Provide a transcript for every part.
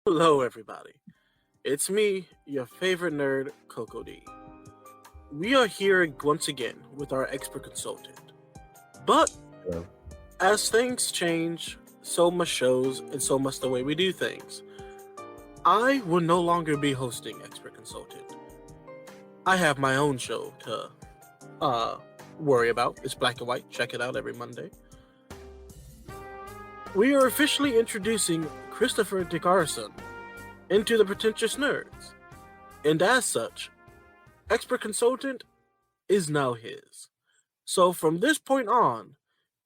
Hello, everybody. It's me, your favorite nerd, Coco D. We are here once again with our expert consultant. But Hello. as things change, so must shows and so must the way we do things. I will no longer be hosting expert consultant. I have my own show to worry about. It's black and white. Check it out every Monday. We are officially introducing Christopher DickeRson into the Pretentious Nerds. And as such, expert consultant is now his. So from this point on,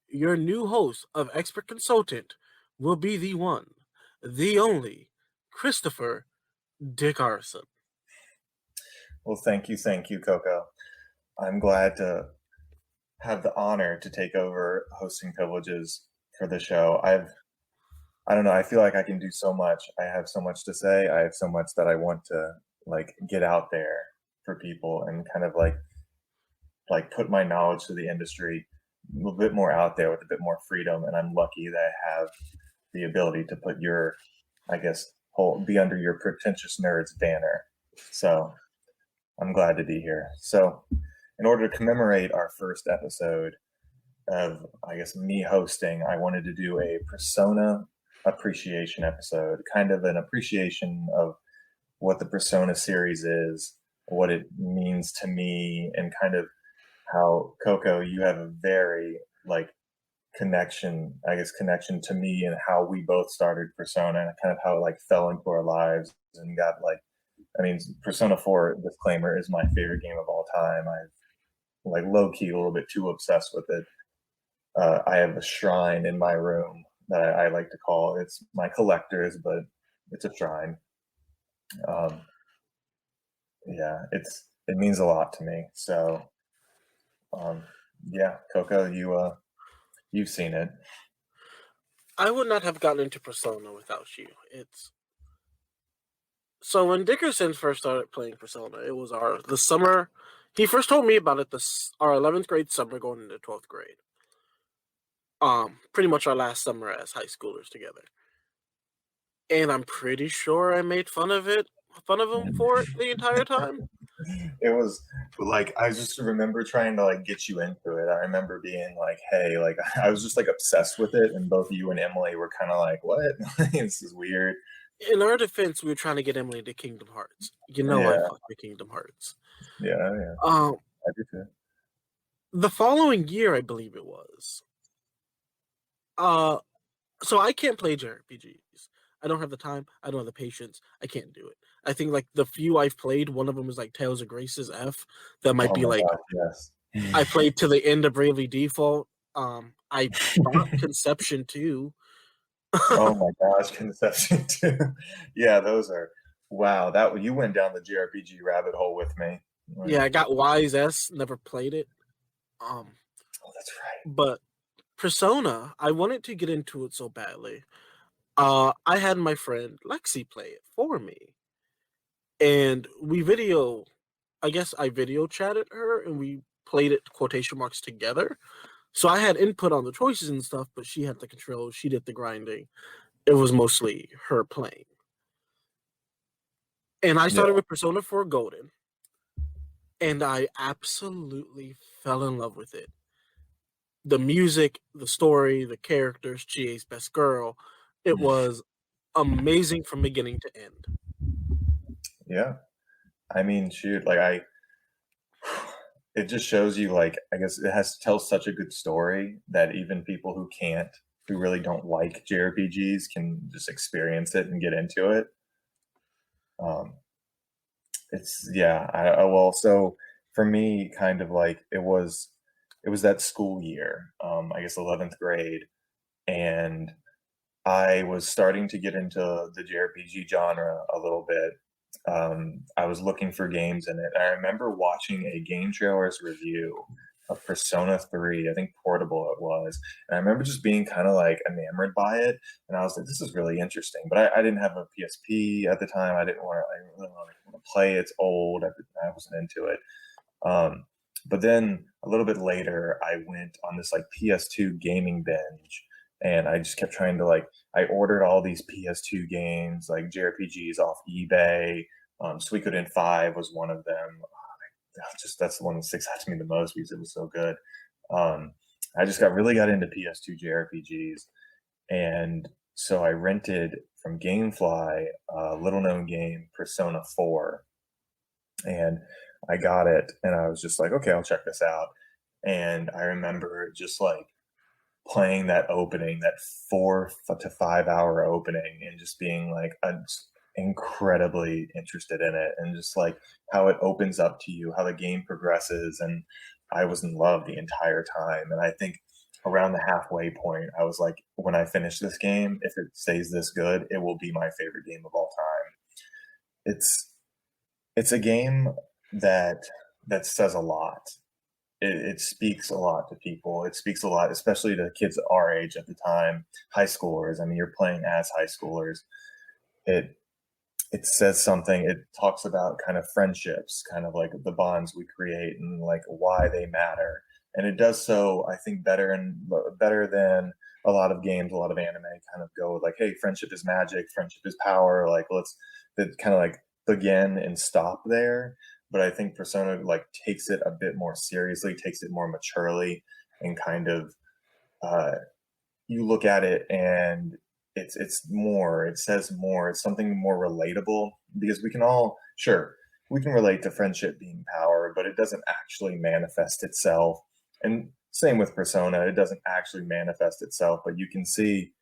your new host of expert consultant will be the one, the only, Christopher DickeRson. Well, thank you, Coco. I'm glad to have the honor to take over hosting privileges for the show. I don't know, I feel like I can do so much. I have so much to say. I have so much that I want to get out there for people and kind of like put my knowledge to the industry a little bit more out there with a bit more freedom. And I'm lucky that I have the ability to put your, I guess, be under your Pretentious Nerds banner. So I'm glad to be here. So, in order to commemorate our first episode of, I guess, me hosting, I wanted to do a Persona appreciation episode, kind of an appreciation of what the Persona series is, what it means to me, and kind of how, Coco, you have a very connection to me and how we both started Persona and kind of how it fell into our lives and got Persona 4, disclaimer, is my favorite game of all time. I've low-key a little bit too obsessed with it. I have a shrine in my room that I like to call, it's my collector's, but it's a shrine. Yeah, it means a lot to me. So, yeah, Coco, you've seen it. I would not have gotten into Persona without you. So when Dickerson first started playing Persona, it was the summer. He first told me about it our 11th grade summer going into 12th grade. Pretty much our last summer as high schoolers together. And I'm pretty sure I made fun of him for it the entire time. It was I just remember trying to get you into it. I remember being hey, I was just obsessed with it, and both you and Emily were kind of what? This is weird. In our defense, we were trying to get Emily to Kingdom Hearts. You know, I fuck with Kingdom Hearts. Yeah. I do too. The following year, I believe it was. So I can't play JRPGs. I don't have the time. I don't have the patience. I can't do it. I think the few I've played, one of them was Tales of Grace's F. That might be God, yes. I played to the end of Bravely Default. I bought Conception 2. Oh my gosh, Conception 2. Yeah, those are wow. That you went down the JRPG rabbit hole with me. Yeah, I got Wise S. Never played it. Oh, that's right. But Persona, I wanted to get into it so badly. I had my friend Lexi play it for me. And I video chatted her and we played it quotation marks together. So I had input on the choices and stuff, but she had the controls, she did the grinding. It was mostly her playing. And I started with Persona 4 Golden. And I absolutely fell in love with it. The music, the story, the characters, Chie's best girl. It was amazing from beginning to end. Yeah. I mean, shoot, it just shows you, I guess it has to tell such a good story that even people who really don't like JRPGs can just experience it and get into it. So for me, kind of it was that school year, I guess 11th grade, and I was starting to get into the JRPG genre a little bit. I was looking for games in it. I remember watching a Game Trailers review of Persona 3, I think Portable it was. And I remember just being kind of enamored by it. And I was like, this is really interesting. But I didn't have a PSP at the time. I didn't really want to play. It's old. I wasn't into it. But then a little bit later, I went on this PS2 gaming binge and I just kept trying to like I ordered all these PS2 games like JRPGs off eBay. Suikoden 5 was one of them. Just that's the one that sticks out to me the most because it was so good. Um, I just got into PS2 JRPGs, and so I rented from GameFly a little known game, Persona 4, and I got it, and I was just like, okay, I'll check this out. And I remember just like playing that opening, that 4 to 5 hour opening, and just being like incredibly interested in it, and just like how it opens up to you, how the game progresses, and I was in love the entire time. And I think around the halfway point, I was like, when I finish this game, if it stays this good, it will be my favorite game of all time. It's it's a game that says a lot. It speaks a lot to people. It speaks a lot, especially to kids our age at the time, high schoolers. I mean, you're playing as high schoolers. It it says something. It talks about kind of friendships, kind of like the bonds we create and like why they matter. And it does so, I think, better than a lot of games, a lot of anime kind of go like, hey, friendship is magic, friendship is power. Like let's that kind of like begin and stop there. But I think Persona like takes it a bit more seriously, takes it more maturely, and kind of uh, you look at it and it's more, it says more, it's something more relatable because we can all, sure, we can relate to friendship being power, but it doesn't actually manifest itself. And same with Persona, it doesn't actually manifest itself, but you can see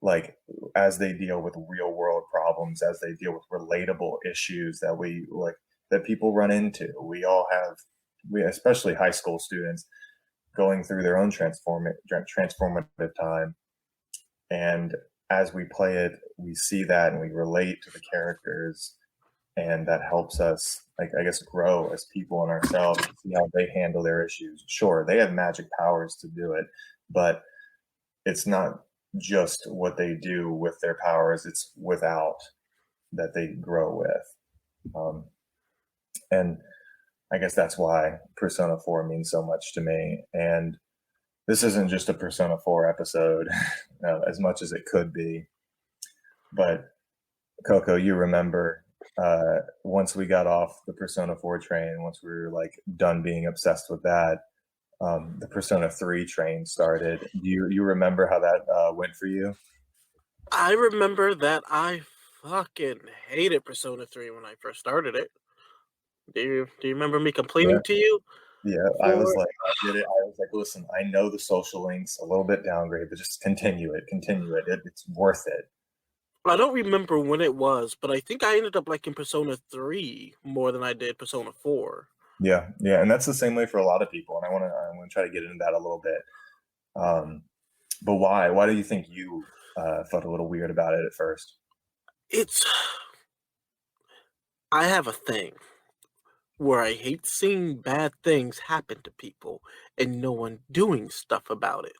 like as they deal with real world problems, as they deal with relatable issues that we like that people run into. We all have, we especially high school students going through their own transformative time, and as we play it, we see that and we relate to the characters, and that helps us, like I guess, grow as people and ourselves, see how they handle their issues. Sure, they have magic powers to do it, but it's not just what they do with their powers, it's without that they grow with. And I guess that's why Persona 4 means so much to me. And this isn't just a Persona 4 episode, as much as it could be. But Coco, you remember once we got off the Persona 4 train, once we were like done being obsessed with that, the Persona 3 train started. Do you remember how that went for you? I remember that I fucking hated Persona 3 when I first started it. Do you remember me Yeah. complaining to you Yeah, I was for like, I did it. I was like, listen, I know the social links a little bit downgrade, but just continue it. It's worth it. I don't remember when it was, but I think I ended up liking Persona 3 more than I did Persona 4. Yeah, yeah, and that's the same way for a lot of people. And I want to try to get into that a little bit. Um, but why? Why do you think you felt a little weird about it at first? It's I have a thing where I hate seeing bad things happen to people and no one doing stuff about it.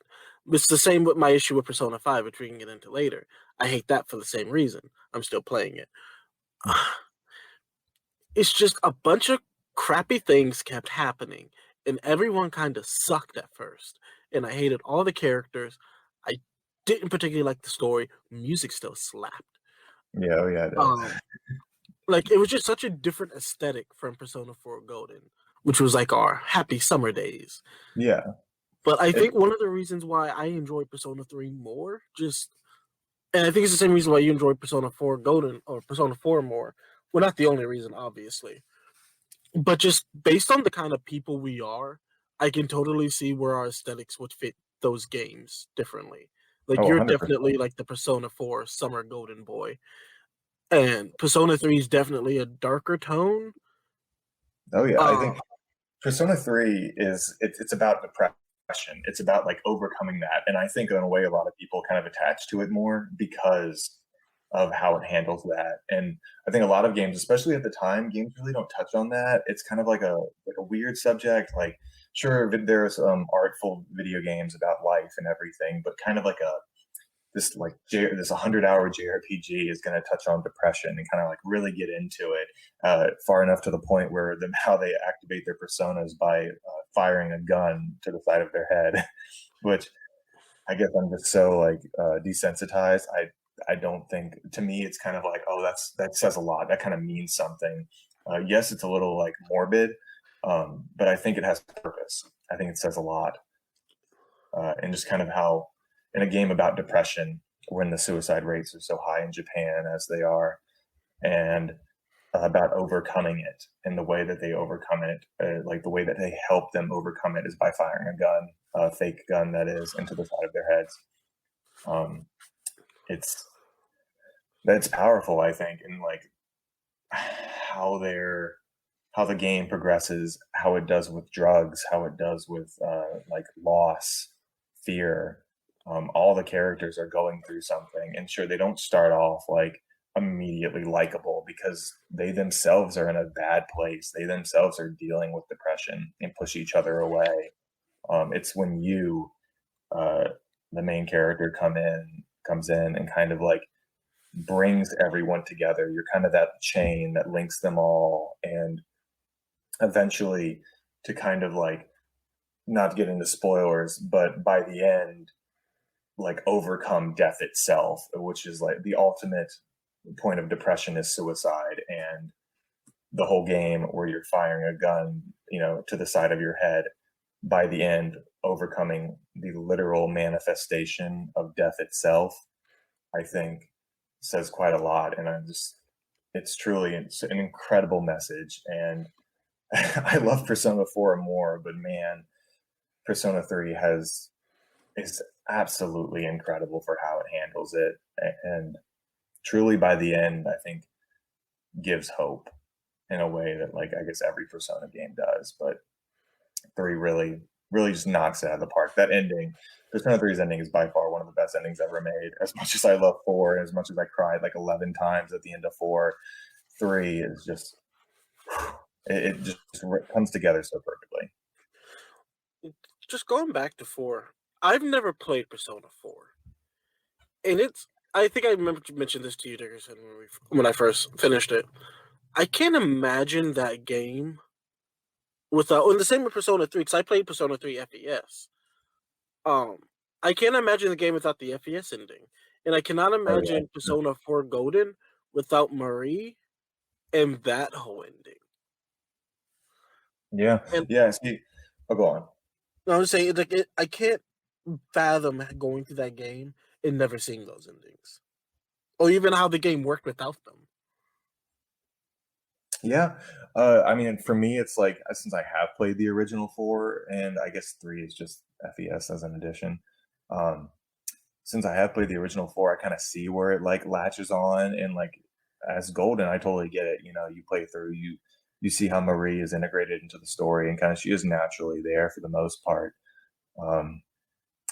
It's the same with my issue with Persona 5, which we can get into later. I hate that for the same reason. I'm still playing it. It's just a bunch of crappy things kept happening, and everyone kind of sucked at first. And I hated all the characters. I didn't particularly like the story. Music still slapped. Yeah, oh yeah, it does. Um, like it was just such a different aesthetic from Persona 4 Golden, which was like our happy summer days. Yeah, But I it, think one of the reasons why I enjoy Persona 3 more, and I think it's the same reason why you enjoy Persona 4 Golden or Persona 4 more. Well, not the only reason, obviously, but just based on the kind of people we are, I can totally see where our aesthetics would fit those games differently. Like oh, you're 100%. definitely like the Persona 4 summer golden boy, and Persona 3 is definitely a darker tone. Oh yeah, I Uh, think Persona 3 is it's about depression. It's about like overcoming that. And I think in a way a lot of people kind of attach to it more because of how it handles that. And I think a lot of games, especially at the time, games really don't touch on that. It's kind of like a weird subject. Like sure there's artful video games about life and everything, but kind of like this 100-hour JRPG is going to touch on depression and kind of like really get into it far enough to the point where how they activate their personas by firing a gun to the side of their head, which I guess I'm just so like desensitized. I don't think, to me it's kind of like, oh, that says a lot. That kind of means something. Yes, it's a little like morbid, but I think it has purpose. I think it says a lot, and just kind of how in a game about depression, when the suicide rates are so high in Japan as they are, and about overcoming it, and the way that they overcome it, like the way that they help them overcome it is by firing a gun, a fake gun that is, into the side of their heads. Um, it's that's powerful, I think, and like how they're how the game progresses, how it does with drugs, how it does with like loss, fear. All the characters are going through something, and sure, they don't start off like immediately likable because they themselves are in a bad place. They themselves are dealing with depression and push each other away. It's when you, uh, the main character, comes in and kind of like brings everyone together. You're kind of that chain that links them all, and eventually to kind of like, not to get into spoilers, but by the end, like overcome death itself, which is like the ultimate point of depression is suicide. And the whole game where you're firing a gun, to the side of your head, by the end, overcoming the literal manifestation of death itself, I think says quite a lot. And it's an incredible message. And I love Persona 4 more, but man, Persona 3 is absolutely incredible for how it handles it. And truly by the end, I think gives hope in a way that, like, I guess every Persona game does, but 3 really really just knocks it out of the park. That ending, Persona 3's ending, is by far one of the best endings ever made. As much as I love 4, and as much as I cried like 11 times at the end of 4, 3 is just it just comes together so perfectly. Just going back to 4, I've never played Persona 4, and I think I remember to mention this to you, Dickerson, when I first finished it. I can't imagine that game without, and the same with Persona 3, because I played Persona 3 FES. Um, I can't imagine the game without the FES ending, and I cannot Oh yeah. imagine Persona 4 Golden without Marie and that whole ending. Yeah. And Yeah. See, go on. I was saying, like, I can't fathom going through that game and never seeing those endings, or even how the game worked without them. Yeah. I mean, for me, it's like, since I have played the original 4, and I guess 3 is just FES as an addition. Um, since I have played the original 4, I kind of see where it like latches on, and like as Golden, I totally get it. You play through, you see how Marie is integrated into the story, and kind of she is naturally there for the most part. Um,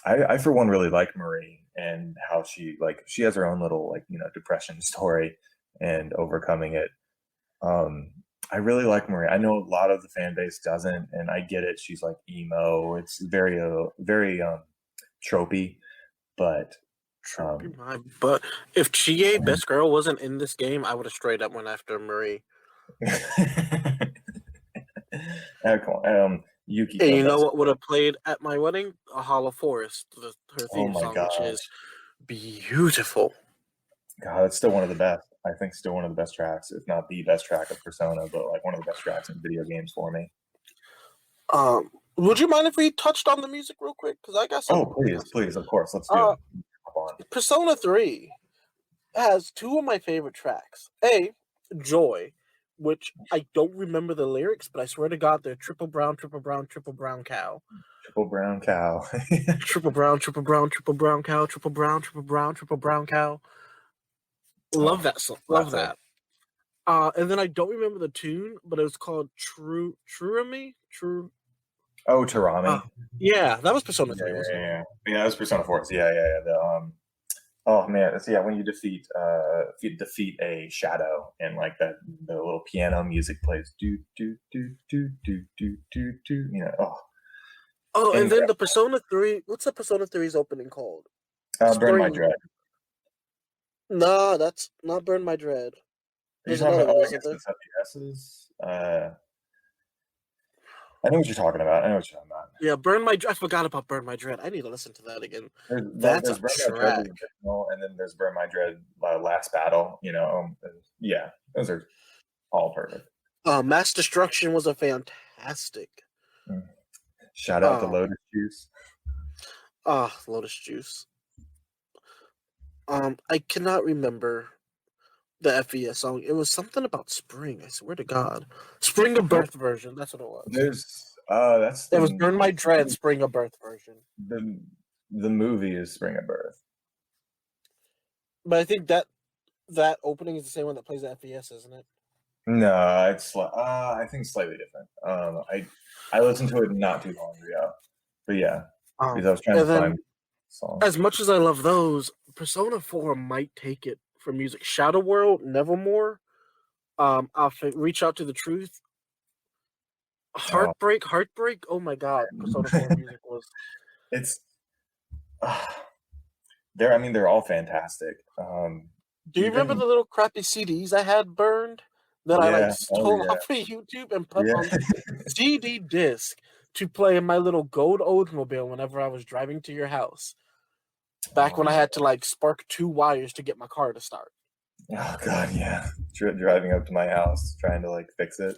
I for one really like Marie, and how she has her own little like depression story and overcoming it. Um, I really like Marie. I know a lot of the fan base doesn't, and I get it. She's like emo. It's very tropey, but Trippy um, my butt. If Chie Best Girl wasn't in this game, I would have straight up went after Marie. come on, And Yukiko you know best. what would have played at my wedding? A Hollow Forest, her Oh theme my song, which is gosh, beautiful. God, it's still one of the best. I think still one of the best tracks, if not the best track of Persona, but like one of the best tracks in video games for me. Would you mind if we touched on the music real quick? Because I got Oh, some. please, please, of course, let's do Uh, it. Hop on. Persona 3 has two of my favorite tracks. Joy, which I don't remember the lyrics, but I swear to God, they're triple brown, triple brown, triple brown cow. Triple brown cow. Triple brown, triple brown, triple brown cow, triple brown, triple brown, triple brown cow. Love Oh, that song. Love classic. that. And then I don't remember the tune, but it was called True True. Oh, Uh, Tarami. yeah, that was Persona Yeah, 3, yeah, wasn't yeah, it? yeah. Yeah, that was Persona 4. Yeah, yeah, yeah. Oh man, it's, yeah, when you defeat a shadow, and like that, the little piano music plays, do do do do do do do do. Oh, Oh, and then the incredible. Persona 3. What's the Persona 3's opening called? It's Burn My 3. Dread. Nah, that's not Burn My Dread. Are you There's talking another about? one, Oh, I isn't guess there? this FPS's. I know what you're talking about. I know what you're talking about. Yeah, I forgot about Burn My Dread. I need to listen to that again. Well, That's there's a Burn My Dread, the track. original, and then there's Burn My Dread Last Battle. Yeah, those are all perfect. Mass Destruction was a fantastic. Mm. Shout out to Um, Lotus Juice. Lotus Juice. I cannot remember the FES song. It was something about spring. I swear to God, Spring of Well, Birth version. That's what it was. that's It was Burn My Dread Spring of Birth version. the movie is Spring of Birth. But I think that opening is the same one that plays the FES, isn't it? No, I think slightly different. I listened to it not too long ago, but yeah, because I was trying to And then, find songs. as much as I love those, Persona 4 might take it for music. Shadow World, Nevermore. Reach Out to the Truth. Oh, Heartbreak. Oh my God, Persona 4 music was. it's they're I mean they're all fantastic. Do you remember Even the little crappy CDs I had burned that I like yeah, oh stole yeah, off of YouTube and put on yeah. CD disc to play in my little gold Oldsmobile whenever I was driving to your house? Back Oh when I man, had to like spark 2 wires to get my car to start. oh god, yeah. Driving up to my house trying to like fix it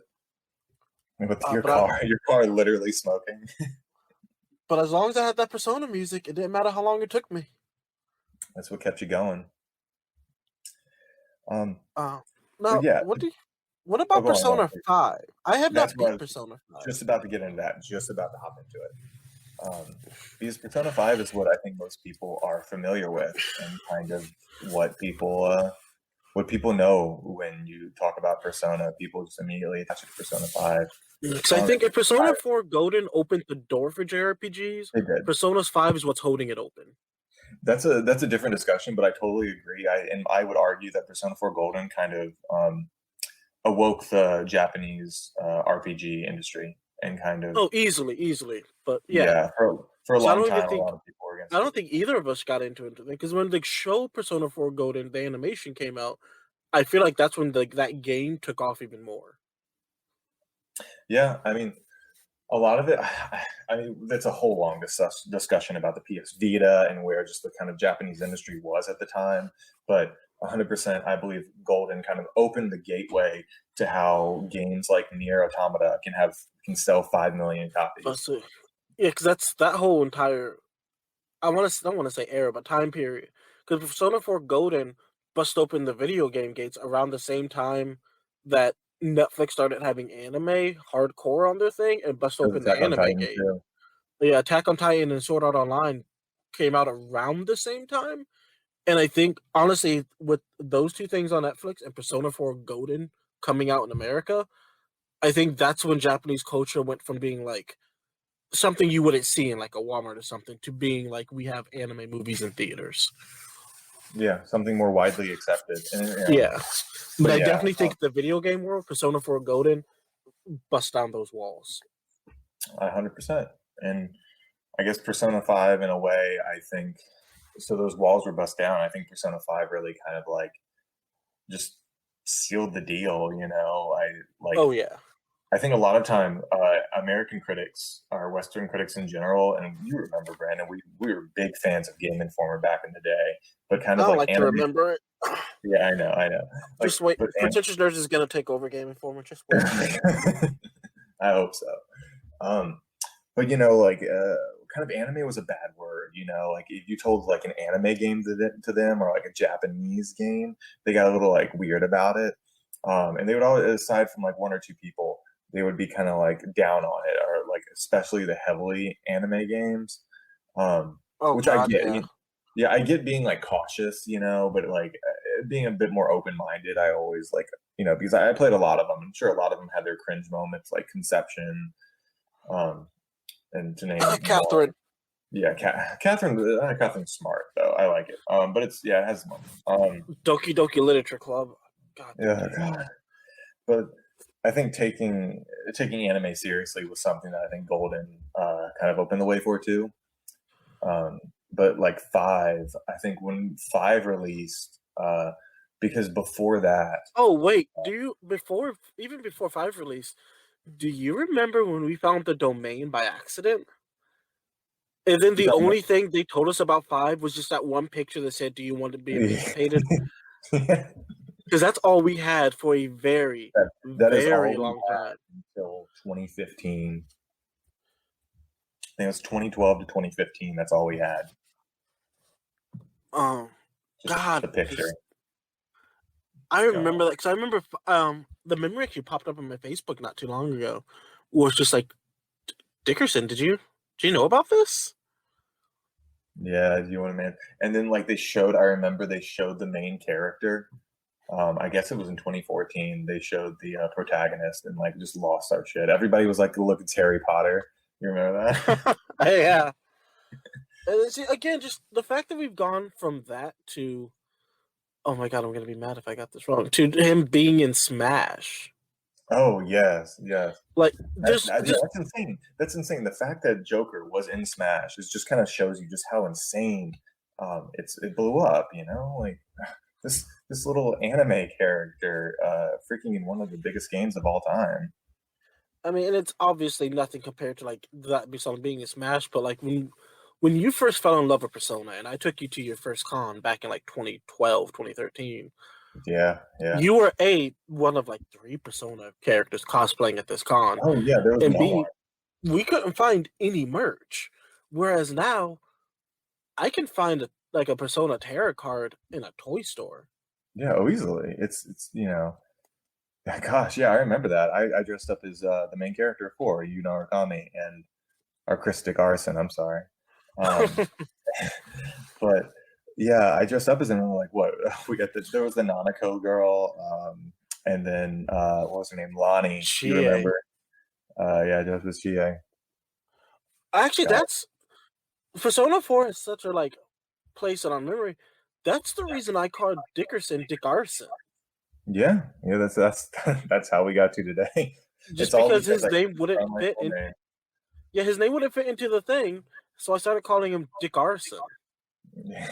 with Uh, your but I, car, your car literally smoking. but as long as I had that Persona music, it didn't matter how long it took me. That's what kept you going. Um, Uh, but Now, yeah, what oh, about go on, go on. Persona 5? I have That's not what I beat was Persona 5. just about to get into that. Just about to hop into it. Because Persona 5 is what I think most people are familiar with, and kind of what people know when you talk about Persona. People just immediately attach it to Persona 5. Because I think if Persona 4 Golden opened the door for JRPGs, They did. Persona's 5 is what's holding it open. That's a different discussion, but I totally agree. I would argue that Persona 4 Golden kind of awoke the Japanese RPG industry and kind of Oh, easily. But yeah, yeah for a so long time a lot of people were I against it. don't think either of us got into it because when the show Persona 4 Golden, the animation came out, I feel like that's when that game took off even more. Yeah, I mean a lot of it. I mean that's a whole long discussion about the PS Vita and where just the kind of Japanese industry was at the time, but 100% I believe Golden kind of opened the gateway to how games like Nier Automata can sell 5 million But copies. so, yeah, because that's that whole entire don't want to say era, but time period. Because Persona 4 Golden bust open the video game gates around the same time that Netflix started having anime hardcore on their thing and bust Because open the Attack on anime Titan gate. too. Yeah, Attack on Titan and Sword Art Online came out around the same time. And I think honestly, with those two things on Netflix and Persona 4 Golden coming out in America, I think that's when Japanese culture went from being like something you wouldn't see in like a Walmart or something to being like we have anime movies in theaters. Yeah, something more widely accepted. And Yeah. But but I yeah, definitely think the video game world, Persona 4 Golden, bust down those walls. 100%. And I guess Persona 5 in a way, I think so those walls were bust down. I think Persona 5 really kind of like just sealed the deal, Oh yeah. I think a lot of time American critics or Western critics in general, and you remember Brandon, we were big fans of Game Informer back in the day, but kind I of don't like like to anime. remember it. Yeah, I know. Like, Just wait. but Pretentious Nerds is gonna take over Game Informer. Just wait. I hope so. Um, but kind of anime was a bad word. Like if you told like an anime game to them or like a Japanese game, they got a little like weird about it. And they would always, aside from like one or two people, they would be kind of like down on it, or like especially the heavily anime games, Oh which I God, get. yeah. Yeah, I get being like cautious, but like being a bit more open minded. I always like, because I played a lot of them. I'm sure a lot of them had their cringe moments, like Conception, um, and to name more. Catherine. Yeah, Catherine's smart though. I like it. But it has moments. Doki Doki Literature Club. God Yeah, damn. God. But I think taking anime seriously was something that I think Golden kind of opened the way for too. Um, but like five, I think when five released, because before that, Oh wait, even before 5 release, Do you remember when we found the domain by accident? And then You the talking only thing they told us about 5 was just that one picture that said, "Do you want to be emancipated?" about Because that's all we had for a very, that is very all we long time. had until 2015. I think it was 2012 to 2015. That's all we had. Um, Just God, the picture. I remember Oh. that because I remember the memory actually popped up on my Facebook not too long ago. Was just like, Dickerson, did you know about this? Yeah, you want to man. And then like I remember they showed the main character. I guess it was in 2014. They showed the protagonist and like just lost our shit. Everybody was like, "Look, it's Harry Potter." You remember that? Yeah. And see, again, just the fact that we've gone from that to, oh my God, I'm gonna be mad if I got this wrong, to him being in Smash. Oh yes, yes. Like, Yeah, just that's insane. That's insane. The fact that Joker was in Smash is just kind of shows you just how insane it blew up. You know, like this little anime character, freaking in one of the biggest games of all time. I mean, and it's obviously nothing compared to like that Persona being in Smash, but like when you first fell in love with Persona, and I took you to your first con back in like 2012, 2013, Yeah, yeah. you were one of like 3 Persona characters cosplaying at this con, Oh yeah, there was and no one. B, we couldn't find any merch. Whereas now I can find a Persona tarot card in a toy store. Yeah, oh, easily. It's yeah, gosh, yeah, I remember that. I dressed up as the main character for Yu Narukami and or Chris DickeRson, I'm sorry. Um, but yeah, I dressed up as him and like what there was the Nanako girl, and then what was her name? Lonnie. You Chie. remember? Yeah, I dressed as Chie. Actually, God. that's Persona 4 is such a like place on memory. That's the reason I called Dickerson DickeRson. Yeah, yeah, that's that's how we got to today. It's Just all because because his I name couldn't wouldn't find my fit full in. name. Yeah, his name wouldn't fit into the thing, so I started calling him DickeRson. Yeah.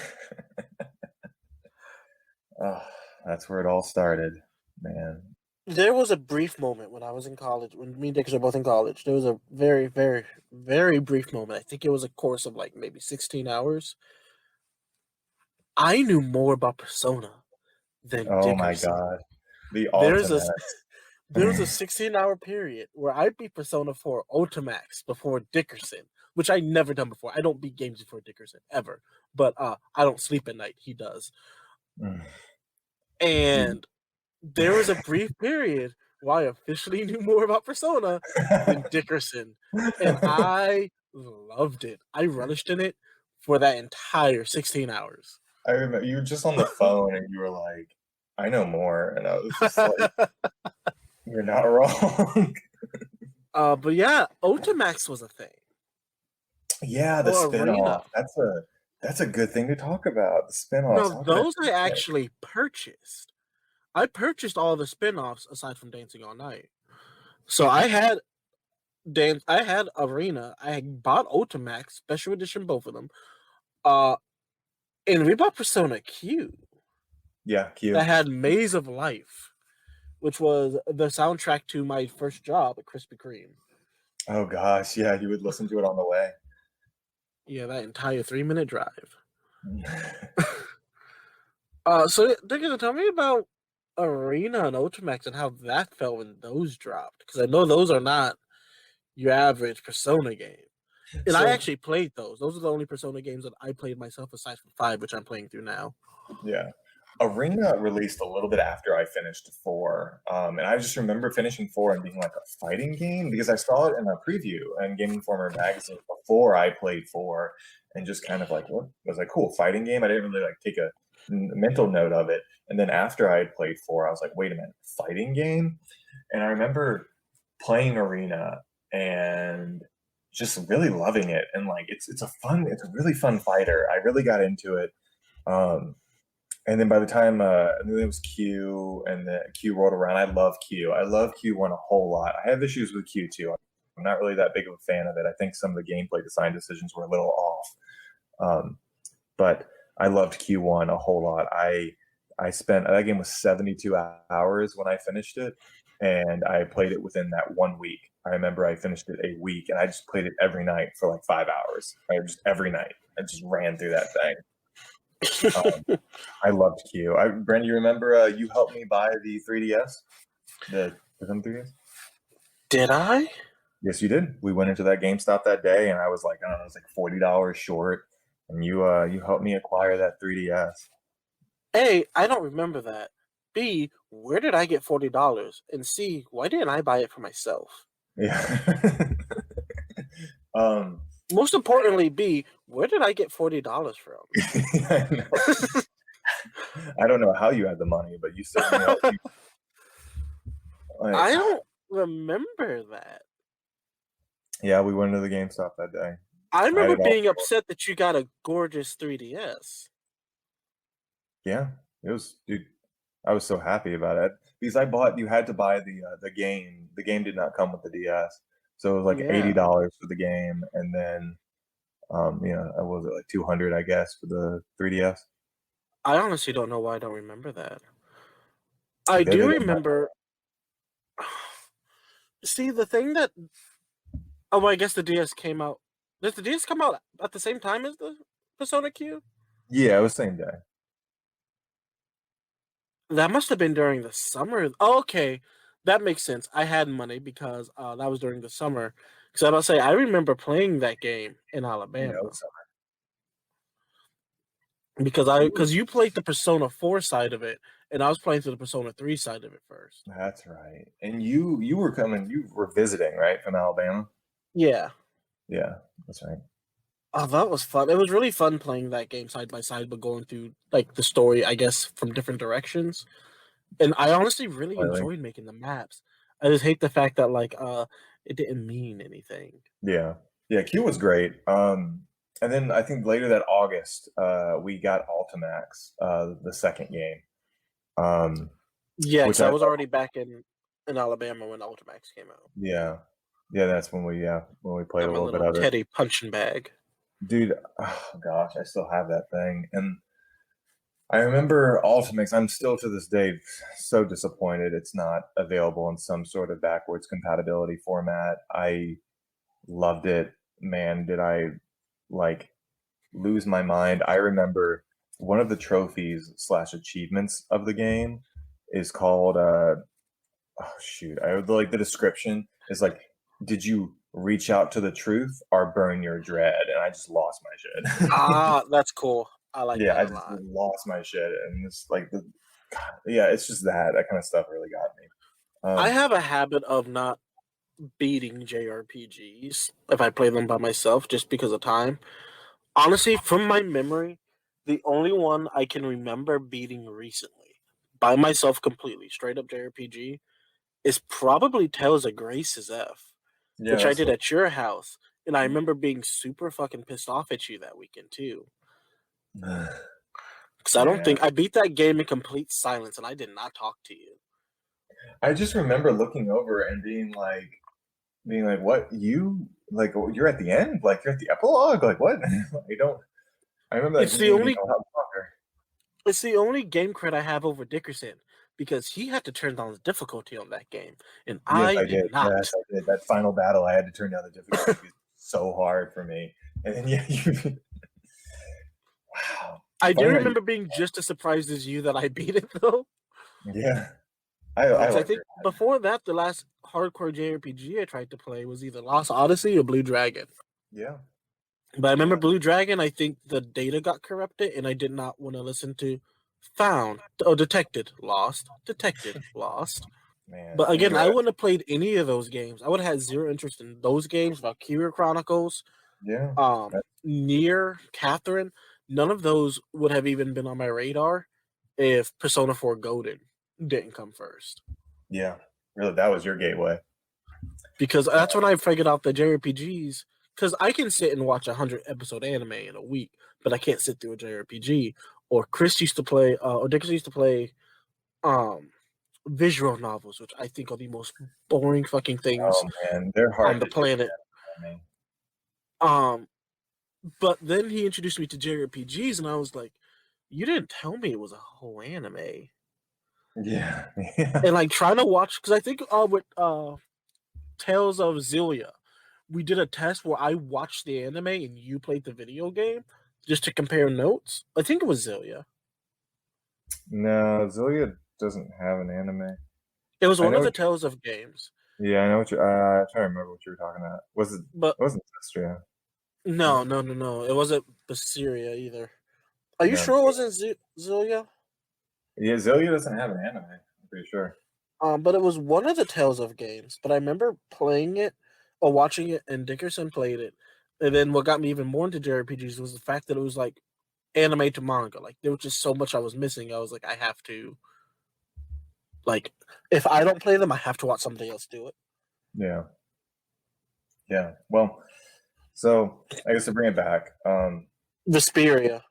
Oh, that's where it all started, man. There was a brief moment when I was in college, when me and Dickerson were both in college. There was a very, very, very brief moment. I think it was a course of like maybe 16 hours. I knew more about Persona than Oh my Dickerson. God, the There's a ultimate. there was a 16-hour period where I beat Persona 4 Ultimax before Dickerson, which I never done before. I don't beat games before Dickerson ever, but I don't sleep at night. He does. You. And there was a brief period where I officially knew more about Persona than Dickerson, and I loved it. I relished in it for that entire 16 hours. I remember you were just on the phone and you were like, "I know more," and I was just like, "You're not wrong." But yeah, Ultimax was a thing. Yeah, the Or spinoff. Arena. That's a good thing to talk about. The spinoffs. No, How could I those I forget? actually purchased. I purchased all the spin-offs aside from Dancing All Night. So I had Arena, I had bought Ultimax, special edition, both of them. Uh and we bought Persona Q Yeah, that Q. had Maze of Life, which was the soundtrack to my first job at Krispy Kreme. Oh gosh, yeah, you would listen to it on the way. Yeah, that entire 3-minute drive. So they're gonna tell me about Arena and Ultimax and how that felt when those dropped. Because I know those are not your average Persona game. And I So actually played those. Those are the only Persona games that I played myself aside from 5, which I'm playing through now. yeah. Arena released a little bit after I finished 4. And I just remember finishing 4 and being like a fighting game because I saw it in a preview in Game Informer magazine before I played 4 and just kind of like, what? I was like, cool, fighting game. I didn't really like take a mental note of it. And then after I had played 4, I was like, wait a minute, fighting game? And I remember playing Arena and just really loving it. And like, it's a really fun fighter. I really got into it. Um, and then by the time and then it was Q, and then Q rolled around, I love Q. I love Q1 a whole lot. I have issues with Q2. I'm not really that big of a fan of it. I think some of the gameplay design decisions were a little off. But I loved Q1 a whole lot. I spent that game was 72 hours when I finished it, and I played it within that 1 week. I remember I finished it a week, and I just played it every night for like 5 hours. Right? Just every night. I just ran through that thing. I loved Q. Brent, you remember you helped me buy the 3DS? The 3DS? Did I? Yes, you did. We went into that GameStop that day, and I was like, I don't know, it was like $40 short, and you helped me acquire that 3DS. A, I don't remember that. B, where did I get $40? And C, why didn't I buy it for myself? Yeah. Most importantly, B, where did I get $40 from? I don't know how you had the money, but you certainly helped me. I don't remember that. Yeah, we went to the GameStop that day. I remember being upset that you got a gorgeous 3DS. Yeah, it was, dude. I was so happy about it because you had to buy the game. The game did not come with the DS, so it was like $80 for the game, and then what was it, like 200, I guess, for the 3DS. I honestly don't know why I don't remember that. I do remember. See, the thing that. Oh, well, I guess the DS came out. Did the DS come out at the same time as the Persona Q? Yeah, it was same day. That must have been during the summer. Oh, okay, that makes sense. I had money because that was during the summer. Because I was about to say, I remember playing that game in Alabama. Yeah, it was summer. Because you played the Persona 4 side of it, and I was playing through the Persona 3 side of it first. That's right. And you were visiting, right, from Alabama? Yeah. Yeah, that's right. Oh, that was fun. It was really fun playing that game side by side, but going through like the story, I guess, from different directions. And I honestly really enjoyed making the maps. I just hate the fact that it didn't mean anything. Yeah. Yeah, Q was great. And then I think later that August, we got Ultimax, the second game. Yeah, Which because I was already back in Alabama when Ultimax came out. Yeah. Yeah, that's when we played a little bit of it. Teddy punching bag. Dude, oh gosh, I still have that thing. And I remember Ultimax. I'm still to this day so disappointed it's not available in some sort of backwards compatibility format. I loved it. Man, did I like lose my mind. I remember one of the trophies / achievements of the game is called oh shoot. I like the description is like, did you reach out to the truth or burn your dread? And I just lost my shit. Ah, that's cool. I like Yeah, that I a just lot. lost my shit, and it's like yeah, it's just that kind of stuff really got me. I have a habit of not beating JRPGs if I play them by myself just because of time. Honestly, from my memory, the only one I can remember beating recently by myself completely, straight up JRPG, is probably Tales of Grace's F, Yeah, which I did at your house. And I remember being super fucking pissed off at you that weekend too. Because I don't think I beat that game in complete silence and I did not talk to you. I just remember looking over and being like, what, you're at the end, like you're at the epilogue, like what? I remember that It's the only soccer. It's the only game cred I have over DickeRson because he had to turn down the difficulty on that game, and Yes, I did not. Yes, I did. That final battle, I had to turn down the difficulty because so hard for me. And then wow. I do remember being just as surprised as you that I beat it though. Yeah, I think before that, the last hardcore JRPG I tried to play was either Lost Odyssey or Blue Dragon. Yeah. But I remember Blue Dragon, I think the data got corrupted, and I did not want to listen to detected, lost, Man. But again, I wouldn't have played any of those games. I would have had zero interest in those games, Valkyria Chronicles, Yeah. Nier, Catherine. None of those would have even been on my radar if Persona 4 Golden didn't come first. Yeah. Really, that was your gateway. Because that's when I figured out the JRPGs. Because I can sit and watch a 100-episode anime in a week, but I can't sit through a JRPG. Or Chris used to play, or Dickerson used to play visual novels, which I think are the most boring fucking things they're hard on the planet. But then he introduced me to JRPGs, and I was like, "You didn't tell me it was a whole anime." Yeah. And like trying to watch, because I think with Tales of Xillia, we did a test where I watched the anime and you played the video game just to compare notes. I think it was Xillia. No, Zillia doesn't have an anime. It was I one know of the what Tales of games, yeah, I know what you're I'm trying to remember what you were talking about. Was it but wasn't Zestria, was no, it? no, no, no. It wasn't Syria either. Are you No. sure it wasn't Xillia? Yeah, Zillia doesn't have an anime, I'm pretty sure. But it was one of the Tales of games. But I remember playing it or watching it, and DickeRson played it. And then what got me even more into JRPGs was the fact that it was like anime to manga. Like there was just so much I was missing. I was like, I have to like if I don't play them, I have to watch somebody else do it. Yeah. Yeah. Well, so I guess to bring it back, Vesperia.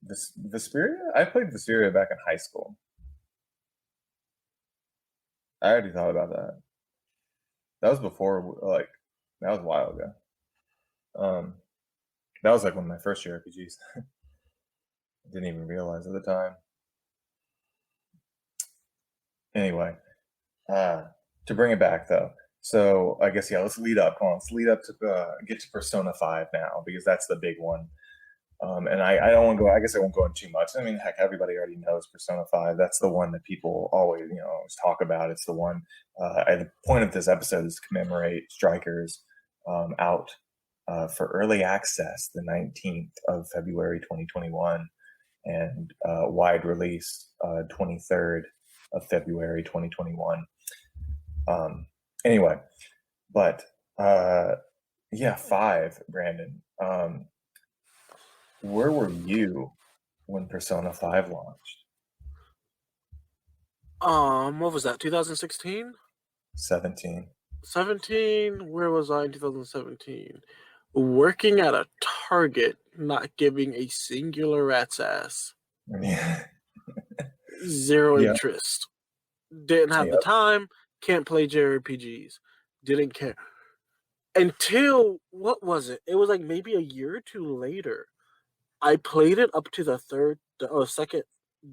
Vesperia? I played Vesperia back in high school. I already thought about that. That was before, like, that was a while ago. Um, that was like one of my first JRPGs. I didn't even realize at the time. Anyway, uh, to bring it back though, so I guess yeah, let's lead up. Come on, let's lead up to get to Persona 5 now because that's the big one. And I don't want to go. I guess I won't go into too much. I mean, heck, everybody already knows Persona 5. That's the one that people always, always talk about. It's the one. The point of this episode is to commemorate Strikers out for early access the 19th of February 2021 and wide release 23rd of February 2021. Anyway, but yeah, 5, Brandon. Where were you when Persona 5 launched? What was that? 2016? 17. 17? Where was I in 2017? Working at a Target, not giving a singular rat's ass. Yeah. Zero Yeah. interest. Didn't have the Yep. time. Can't play JRPGs. Didn't care. Until, what was it? It was like maybe a year or two later. I played it up to the second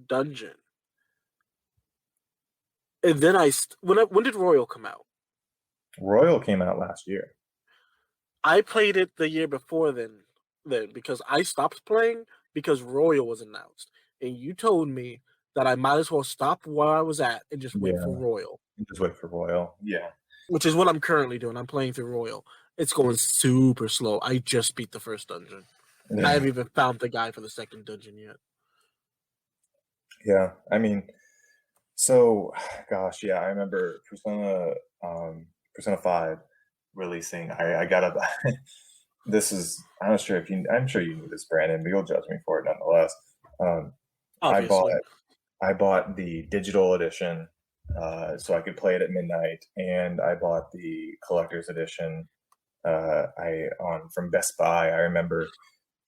dungeon. And then when did Royal come out? Royal came out last year. I played it the year before then because I stopped playing because Royal was announced. And you told me that I might as well stop where I was at and just wait for Yeah. Royal, Just wait for Royal. Yeah. which is what I'm currently doing. I'm playing through Royal. It's going super slow. I just beat the first dungeon. I haven't even found the guy for the second dungeon yet. Yeah. I mean, so gosh, yeah, I remember Persona 5 releasing. I got up this is I'm sure you knew this, Brandon, but you'll judge me for it nonetheless. Um, I bought Obviously. I bought the digital edition so I could play it at midnight, and I bought the collector's edition I on from Best Buy. I remember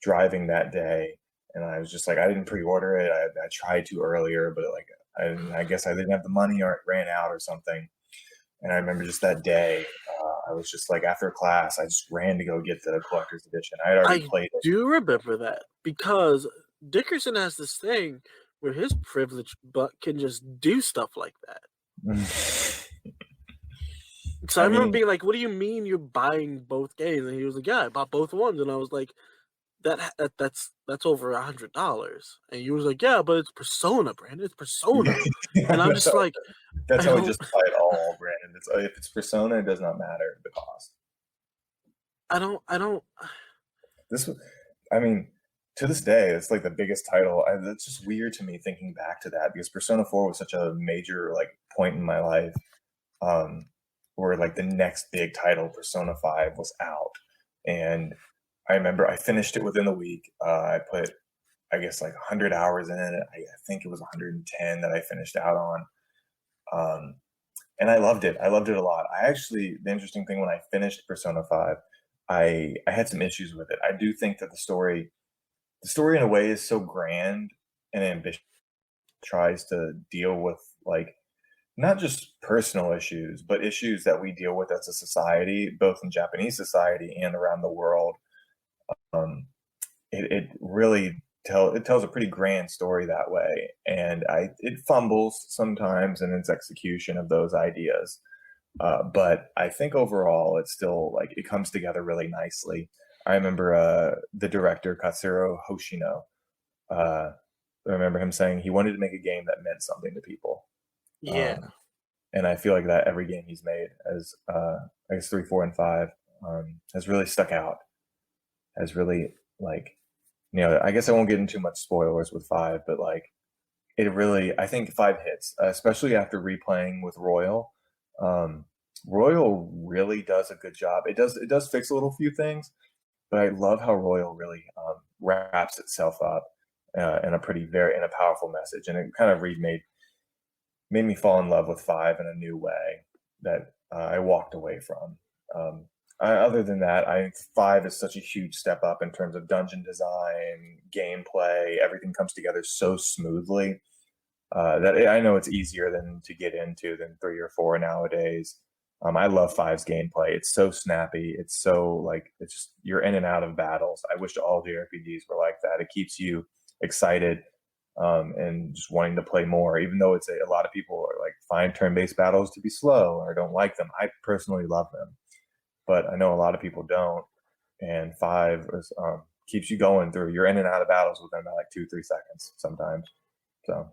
driving that day, and I was just like, I didn't pre-order it. I tried to earlier, but like I guess I didn't have the money or it ran out or something. And I remember just that day, I was just like after class, I just ran to go get the collector's edition. I had already I played it. do remember that because DickeRson has this thing where his privileged butt can just do stuff like that. Because I I remember mean, being like, "What do you mean you're buying both games?" And he was like, "Yeah, I bought both ones." And I was like, "That's over $100." And you was like, "Yeah, but it's Persona, Brandon. It's Persona." And I'm that's just how like, that's I how I don't, justify it all, Brandon. If it's Persona, it does not matter the cost. I don't. This, I mean, to this day, it's like the biggest title. It's just weird to me thinking back to that because Persona 4 was such a major like point in my life, um, where like the next big title, Persona 5, was out, and I remember I finished it within the week. I put, I guess, like 100 hours in it. I think it was 110 that I finished out on. And I loved it. I loved it a lot. The interesting thing when I finished Persona 5, I had some issues with it. I do think that the story in a way is so grand and ambitious, tries to deal with like not just personal issues, but issues that we deal with as a society, both in Japanese society and around the world. Um, it really it tells a pretty grand story that way, and it fumbles sometimes in its execution of those ideas. But I think overall, it's still like it comes together really nicely. I remember the director Katsuro Hoshino. I remember him saying he wanted to make a game that meant something to people. Yeah. And I feel like that every game he's made, as I guess 3, 4, and 5, has really stuck out. Has really like, I guess I won't get into much spoilers with 5, but like it really, I think 5 hits, especially after replaying with Royal. Um, Royal really does a good job. It does fix a little few things, but I love how Royal really wraps itself up in a powerful message, and it kind of made me fall in love with 5 in a new way that I walked away from. Other than that, I think 5 is such a huge step up in terms of dungeon design, gameplay. Everything comes together so smoothly that I know it's easier than to get into than 3 or 4 nowadays. I love 5's gameplay. It's so snappy. It's so like it's just you're in and out of battles. I wish all JRPGs were like that. It keeps you excited and just wanting to play more. Even though a lot of people are like find turn-based battles to be slow or don't like them. I personally love them, but I know a lot of people don't. And 5 keeps you going through. You're in and out of battles within about like 2, 3 seconds sometimes. So.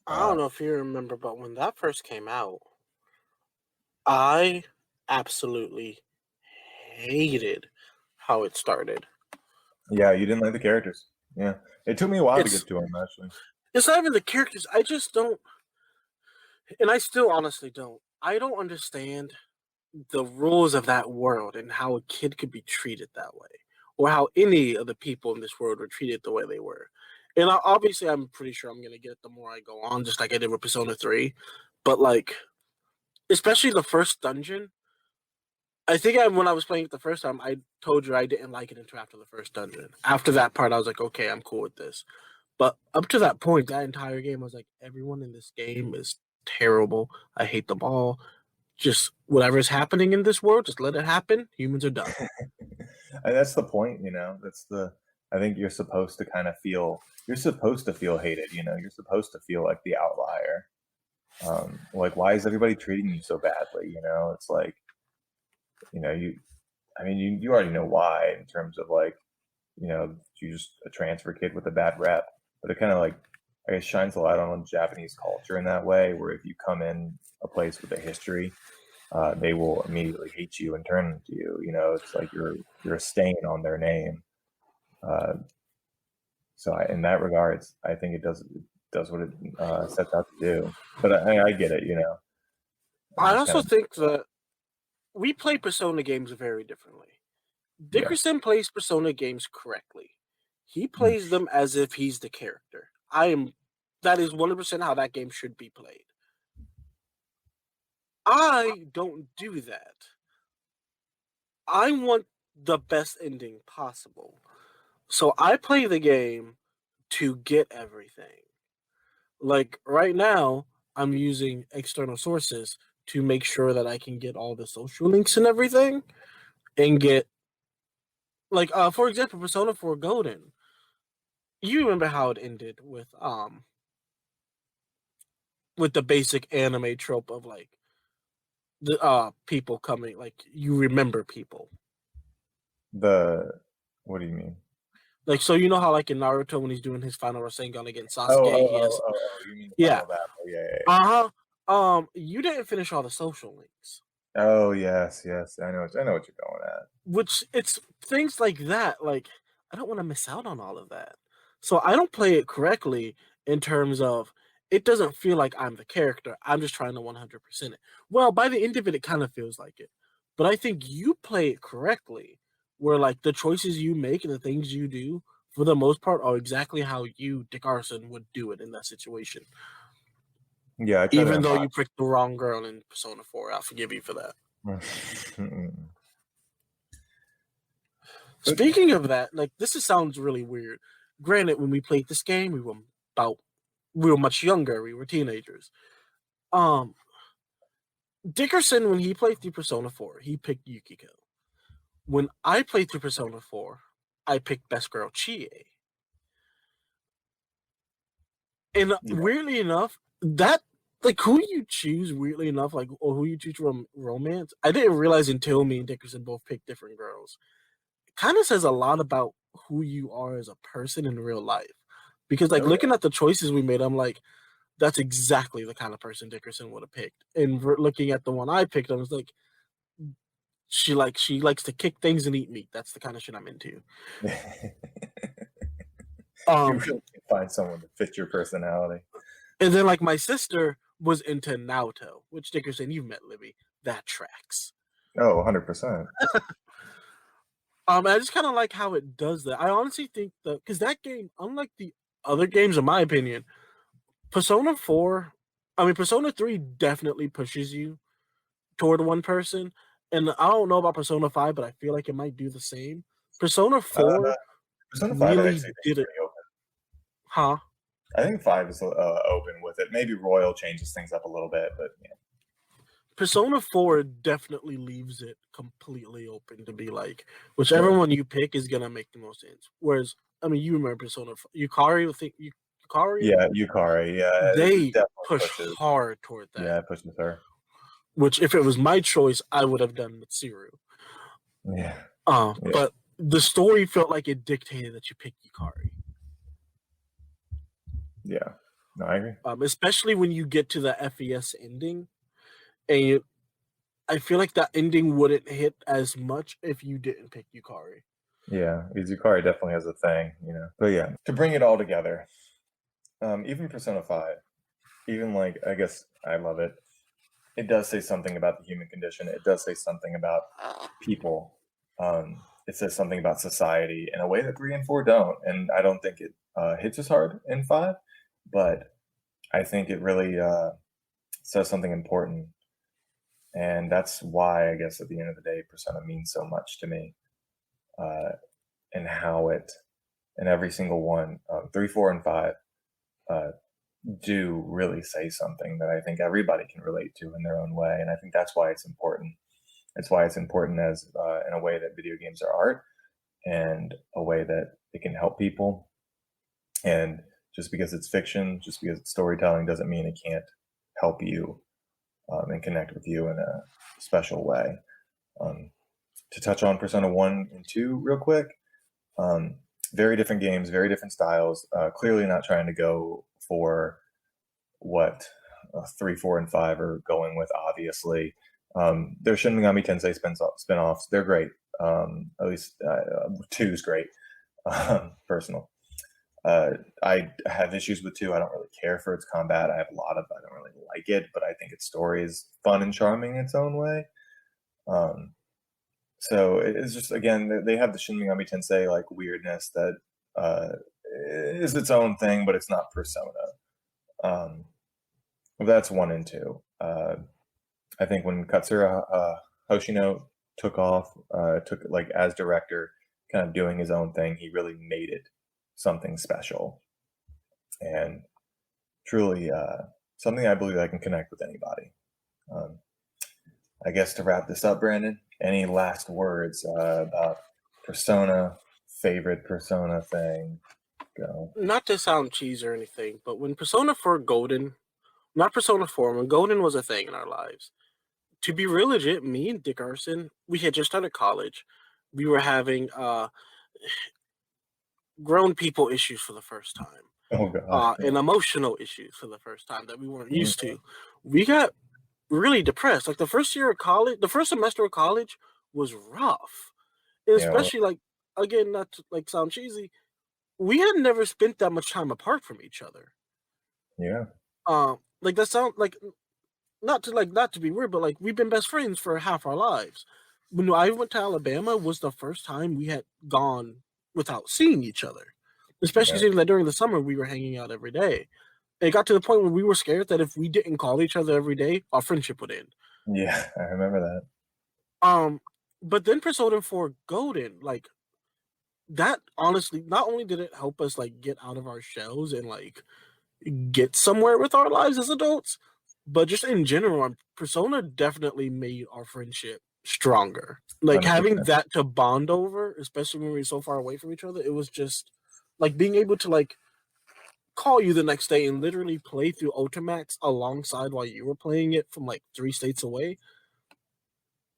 I don't know if you remember, but when that first came out, I absolutely hated how it started. Yeah, you didn't like the characters. Yeah, it took me a while to It's get to them actually. it's not even the characters. I just don't, and I still honestly don't. I don't understand the rules of that world and how a kid could be treated that way, or how any of the people in this world were treated the way they were. And obviously, I'm pretty sure I'm gonna get it the more I go on, just like I did with Persona 3. But like, especially the first dungeon, I think when I was playing it the first time, I told you I didn't like it until after the first dungeon. After that part, I was like, okay, I'm cool with this. But up to that point, that entire game, I was like, everyone in this game is terrible. I hate them all. Just whatever is happening in this world, just let it happen. Humans are dumb. And that's the point, I think you're supposed to feel hated, you're supposed to feel like the outlier. Like why is everybody treating you so badly? It's like, you already know why in terms of like, you're just a transfer kid with a bad rep. But it kind of like, I guess, shines a light on Japanese culture in that way, where if you come in a place with a history, they will immediately hate you and turn to you. It's like you're a stain on their name. Uh, in that regards, I think it does what it sets out to do. But I get it. I'm I just kind also of think that we play Persona games very differently. yeah. Dickerson plays Persona games correctly. He Mm. plays them as if he's the character. That is 100% how that game should be played. I don't do that. I want the best ending possible. So I play the game to get everything. Like right now, I'm using external sources to make sure that I can get all the social links and everything and get like for example, Persona 4 Golden. You remember how it ended with the basic anime trope of like the people coming, like you remember people. The What do you mean? Like so you know how like in Naruto when he's doing his final Rasengan against Oh, Sasuke, oh, he oh, has oh, oh, you mean the yeah. final battle? Yeah, yeah, yeah. Uh-huh. You didn't finish all the social links. Oh, yes, yes. I know what you're going at. Which it's things like that. Like, I don't want to miss out on all of that. So I don't play it correctly in terms of it doesn't feel like I'm the character. I'm just trying to 100% it. Well, by the end of it, it kind of feels like it. But I think you play it correctly, where like the choices you make and the things you do, for the most part, are exactly how you, DickeRson, would do it in that situation. Yeah, I try to Even though embody. you picked the wrong girl in Persona 4, I'll forgive you for that. But Speaking of that, like sounds really weird. Granted, when we played this game, about we were much younger. We were teenagers. Um, Dickerson, when he played through Persona 4, he picked Yukiko. When I played through Persona 4, I picked Best Girl Chie. And Yeah. weirdly enough, that like who you choose, weirdly enough, like or who you choose from romance, I didn't realize until me and DickeRson both picked different girls. It kind of says a lot about who you are as a person in real life. Because like Oh, looking at the choices we made, I'm like, that's exactly the kind of person DickeRson would have picked. And looking at the one I picked, I was like, she likes to kick things and eat meat. That's the kind of shit I'm into. yeah. You Um, really can find someone to fit your personality. and then like my sister was into Naruto, which DickeRson, you've met Libby. That tracks. Oh, 100%. I just kind of like how it does that. I honestly think that because that game, unlike the other games, in my opinion, Persona 4, I mean, Persona 3 definitely pushes you toward one person. And I don't know about Persona 5, but I feel like it might do the same. Persona Uh, 4 Persona 5, I really actually think did is it. pretty open. Huh? I think 5 is open with it. Maybe Royal changes things up a little bit, but yeah. Persona 4 definitely leaves it completely open to be like, whichever Yeah. one you pick is going to make the most sense. Whereas, I mean, you remember Persona 4, Yukari, Yukari, Yeah, Yukari. Yeah, it they definitely push pushes. hard toward that. Yeah, it pushes her. Which, if it was my choice, I would have done with Siru. Yeah. Yeah. But the story felt like it dictated that you pick Yukari. Yeah. No, I agree. Especially when you get to the FES ending, and I feel like that ending wouldn't hit as much if you didn't pick Yukari. Yeah, because Yukari definitely has a thing, you know. But yeah, to bring it all together, even Persona 5, even like, I guess I love it. It does say something about the human condition. It does say something about people. It says something about society in a way that 3 and 4 don't. And I don't think it hits as hard in 5, but I think it really says something important. And that's why, I guess, at the end of the day, Persona means so much to me. And how it, and every single one, 3, 4, and 5, uh, do really say something that I think everybody can relate to in their own way. And I think that's why it's important. It's why it's important as in a way that video games are art and a way that it can help people. And just because it's fiction, just because it's storytelling, doesn't mean it can't help you and connect with you in a special way. To touch on Persona 1 and 2 real quick, very different games, very different styles. Clearly not trying to go for what 3, 4, and 5 are going with, obviously. Their Shin Megami Tensei spin-offs. They're great. At least 2 is great. Personal. I have issues with 2. I don't really care for its combat. I don't really like it, but I think its story is fun and charming in its own way. So it's just, again, they have the Shin Megami Tensei like weirdness that is its own thing, but it's not Persona. That's 1 and 2. I think when Katsura Hoshino took off, took like as director, kind of doing his own thing, he really made it something special and truly something I believe I can connect with anybody. I guess to wrap this up, Brandon, any last words about Persona, favorite Persona thing? Go. Not to sound cheesy or anything, but when Persona 4 Golden, not Persona 4, when Golden was a thing in our lives, to be real legit, me and DickeRson, we had just started college. We were having grown people issues for the first time, Oh God. and emotional issues for the first time that we weren't Mhm. used to. We got really depressed. Like the first year of college, the first semester of college was rough, and Yeah. Well, especially like again, not to like sound cheesy, we had never spent that much time apart from each other. yeah. Like that sound like not to be weird, but like we've been best friends for half our lives. When I went to Alabama was the first time we had gone without seeing each other. Especially Yeah. seeing that during the summer we were hanging out every day. It got to the point where we were scared that if we didn't call each other every day, our friendship would end. Yeah. I remember that. Um, but then Persona 4 Golden, like that honestly, not only did it help us like get out of our shells and like get somewhere with our lives as adults, but just in general, Persona definitely made our friendship stronger. Like having 100%. that to bond over, especially when we were so far away from each other, it was just like being able to like call you the next day and literally play through Ultimax alongside while you were playing it from like 3 states away.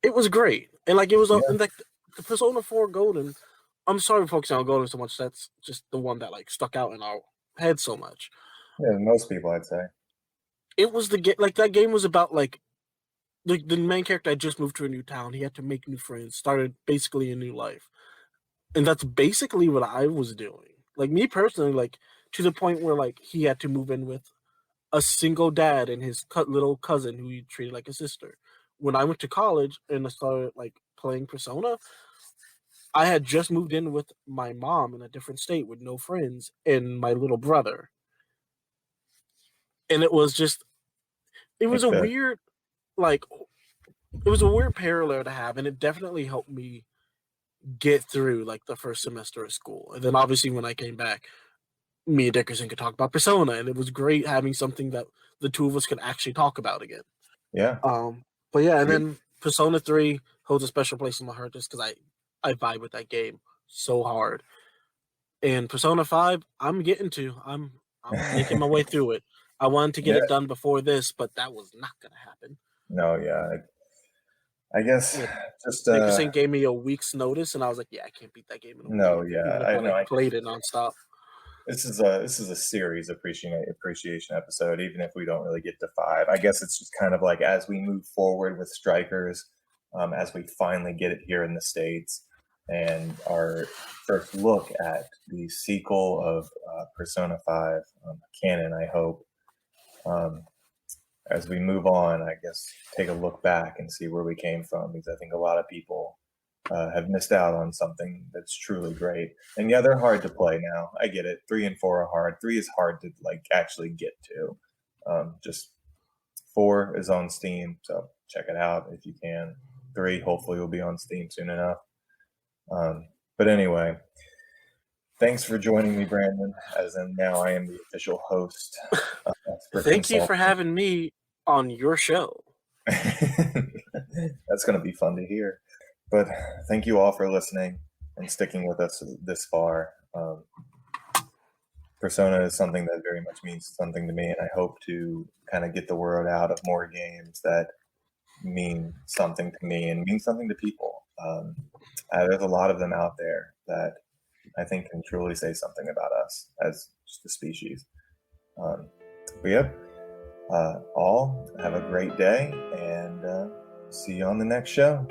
It was great, and like it was Yeah, and like the Persona 4 Golden. I'm sorry for focusing on Golden so much. That's just the one that like stuck out in our head so much. yeah, most people I'd say. It was the game. Like that game was about like the main character had just moved to a new town. He had to make new friends, started basically a new life, and that's basically what I was doing. Like me personally, like to the point where like he had to move in with a single dad and his little cousin who he treated like a sister. When I went to college and I started like playing Persona, I had just moved in with my mom in a different state with no friends and my little brother. And it was just it was Like a the weird like it was a weird parallel to have, and it definitely helped me get through like the first semester of school. And then obviously when I came back, me and DickeRson could talk about Persona, and it was great having something that the two of us could actually talk about again. yeah, But yeah, and yeah, then Persona 3 holds a special place in my heart just because I vibe with that game so hard. And Persona 5, I'm getting to. I'm making my way through it. I wanted to get yeah. it done before this, but that was not gonna happen. No, yeah. I guess Yeah, just DickeRson gave me a week's notice, and I was like, yeah, I can't beat that game in a week, no, yeah. even if I I know. like played it nonstop. This is a series appreciation episode, even if we don't really get to five. I guess it's just kind of like as we move forward with Strikers, as we finally get it here in the States, and our first look at the sequel of Persona 5 canon, I hope. Um, as we move on, I guess take a look back and see where we came from, because I think a lot of people have missed out on something that's truly great. And yeah, they're hard to play now. I get it. 3 and 4 are hard. 3 is hard to like actually get to. Just 4 is on Steam, so check it out if you can. 3 hopefully will be on Steam soon enough. But anyway, thanks for joining me, Brandon. As in now, I am the official host, expert Thank you for consultant. having me on your show. That's going to be fun to hear. But thank you all for listening and sticking with us this far. Persona is something that very much means something to me, and I hope to kind of get the word out of more games that mean something to me and mean something to people. There's a lot of them out there that I think can truly say something about us as just a species. But yep, all have a great day, and see you on the next show.